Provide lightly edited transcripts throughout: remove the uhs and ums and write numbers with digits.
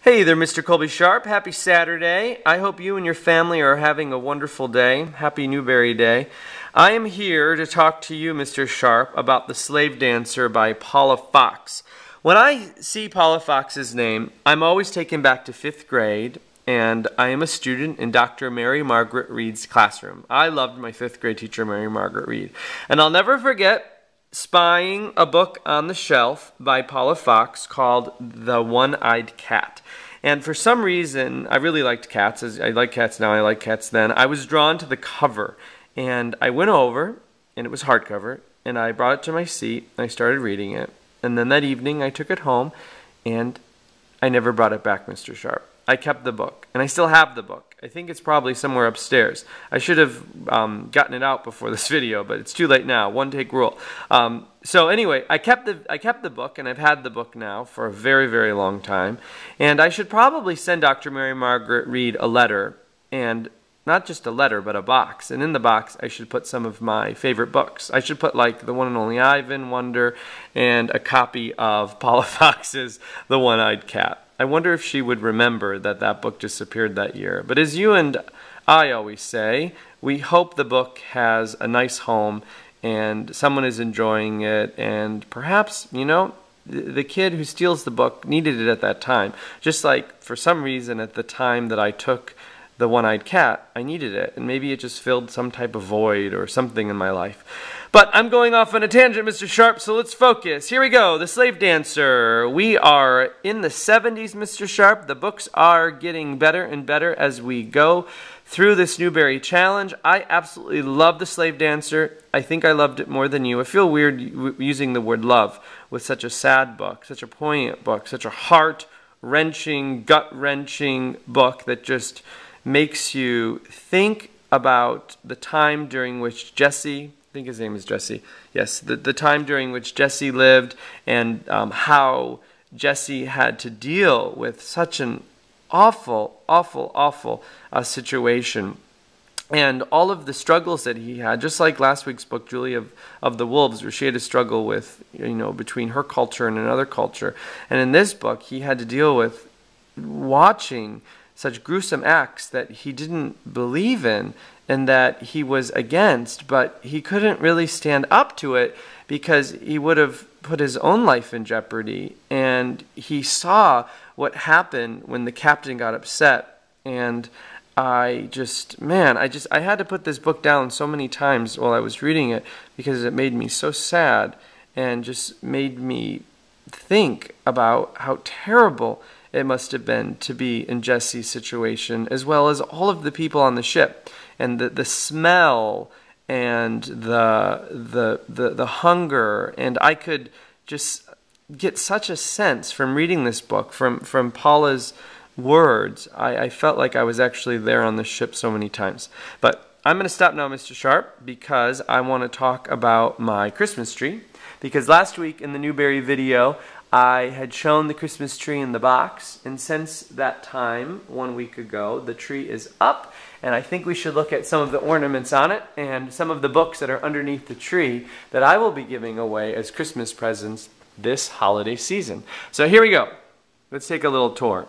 Hey there, Mr. Colby Sharp. Happy Saturday. I hope you and your family are having a wonderful day. Happy Newbery Day. I am here to talk to you, Mr. Sharp, about The Slave Dancer by Paula Fox. When I see Paula Fox's name, I'm always taken back to 5th grade, and I am a student in Dr. Mary Margaret Reed's classroom. I loved my 5th grade teacher, Mary Margaret Reed. And I'll never forget spying a book on the shelf by Paula Fox called The One-Eyed Cat. And for some reason, I really liked cats. I like cats now, I like cats then. I was drawn to the cover, and I went over, and it was hardcover, and I brought it to my seat, and I started reading it. And then that evening, I took it home, and I never brought it back, Mr. Sharp. I kept the book, and I still have the book. I think it's probably somewhere upstairs. I should have gotten it out before this video, but it's too late now. One take rule. So anyway, I kept the book, and I've had the book now for a very, very long time. And I should probably send Dr. Mary Margaret Reed a letter, and not just a letter, but a box. And in the box, I should put some of my favorite books. I should put like The One and Only Ivan, Wonder, and a copy of Paula Fox's The One-Eyed Cat. I wonder if she would remember that that book disappeared that year. But as you and I always say, we hope the book has a nice home and someone is enjoying it, and perhaps, you know, the kid who steals the book needed it at that time. Just like for some reason at the time that I took The One-Eyed Cat, I needed it, and maybe it just filled some type of void or something in my life. But I'm going off on a tangent, Mr. Sharp, so let's focus. Here we go, The Slave Dancer. We are in the 70s, Mr. Sharp. The books are getting better and better as we go through this Newbery Challenge. I absolutely love The Slave Dancer. I think I loved it more than you. I feel weird using the word love with such a sad book, such a poignant book, such a heart-wrenching, gut-wrenching book that just makes you think about the time during which Jesse, I think his name is Jesse, yes, the time during which Jesse lived, and how Jesse had to deal with such an awful, awful, awful situation. And all of the struggles that he had, just like last week's book, Julie of the Wolves, where she had to struggle with, you know, between her culture and another culture. And in this book, he had to deal with watching such gruesome acts that he didn't believe in and that he was against, but he couldn't really stand up to it because he would have put his own life in jeopardy. And he saw what happened when the captain got upset. And I had to put this book down so many times while I was reading it because it made me so sad and just made me think about how terrible it must have been to be in Jesse's situation, as well as all of the people on the ship, and the smell and the hunger. And I could just get such a sense from reading this book, from Paula's words. I felt like I was actually there on the ship so many times. But I'm going to stop now, Mr. Sharp, because I want to talk about my Christmas tree. Because last week in the Newbery video, I had shown the Christmas tree in the box, and since that time, 1 week ago, the tree is up, and I think we should look at some of the ornaments on it and some of the books that are underneath the tree that I will be giving away as Christmas presents this holiday season. So here we go. Let's take a little tour.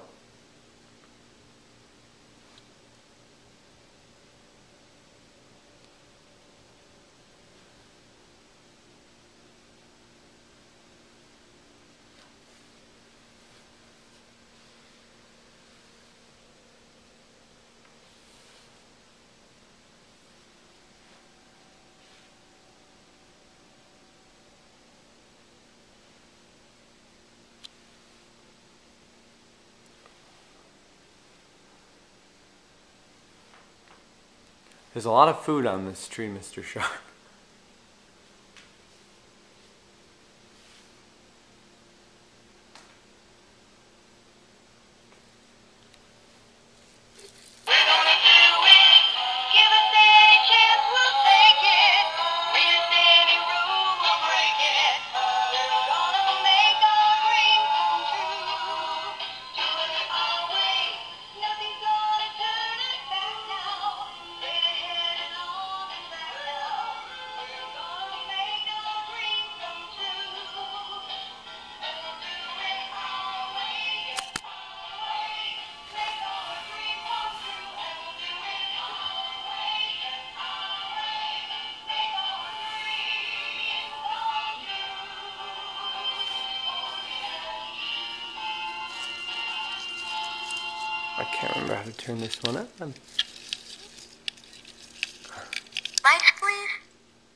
There's a lot of food on this tree, Mr. Sharp. I can't remember how to turn this one up. Lights, please.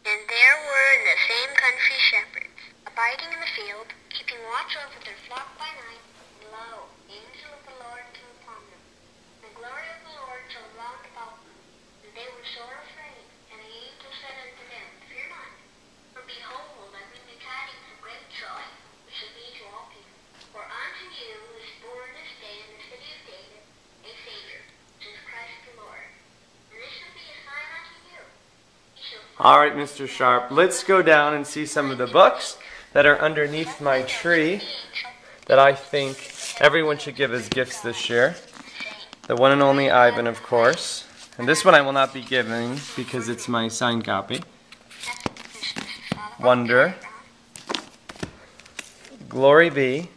And there were in the same country shepherds, abiding in the field, keeping watch over their flock by night. And lo, the angel of the Lord came upon them. The glory of the Lord shone round about them, and they were sore afraid. And the angel said unto them, Fear not, for behold, I bring you tidings of great joy, which shall be to all people. For unto you is born this day in the city of David a Savior, which is Christ the Lord. And this shall be a sign unto you. All right, Mr. Sharp, let's go down and see some of the books that are underneath my tree that I think everyone should give as gifts this year. The one and only Ivan, of course. And this one I will not be giving because it's my signed copy. Wonder. Glory Be.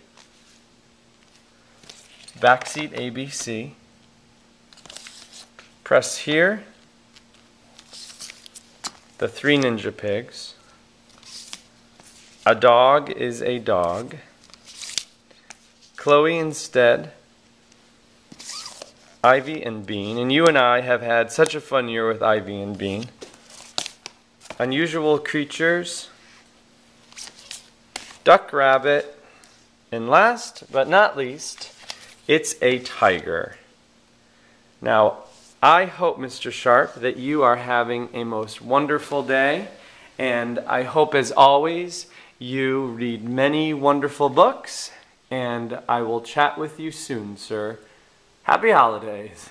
Backseat ABC. Press Here. The Three Ninja Pigs. A Dog is a Dog. Chloe Instead. Ivy and Bean. And you and I have had such a fun year with Ivy and Bean. Unusual Creatures. Duck Rabbit. And last but not least, It's a Tiger. Now, I hope, Mr. Sharp, that you are having a most wonderful day, and I hope, as always, you read many wonderful books, and I will chat with you soon, sir. Happy holidays.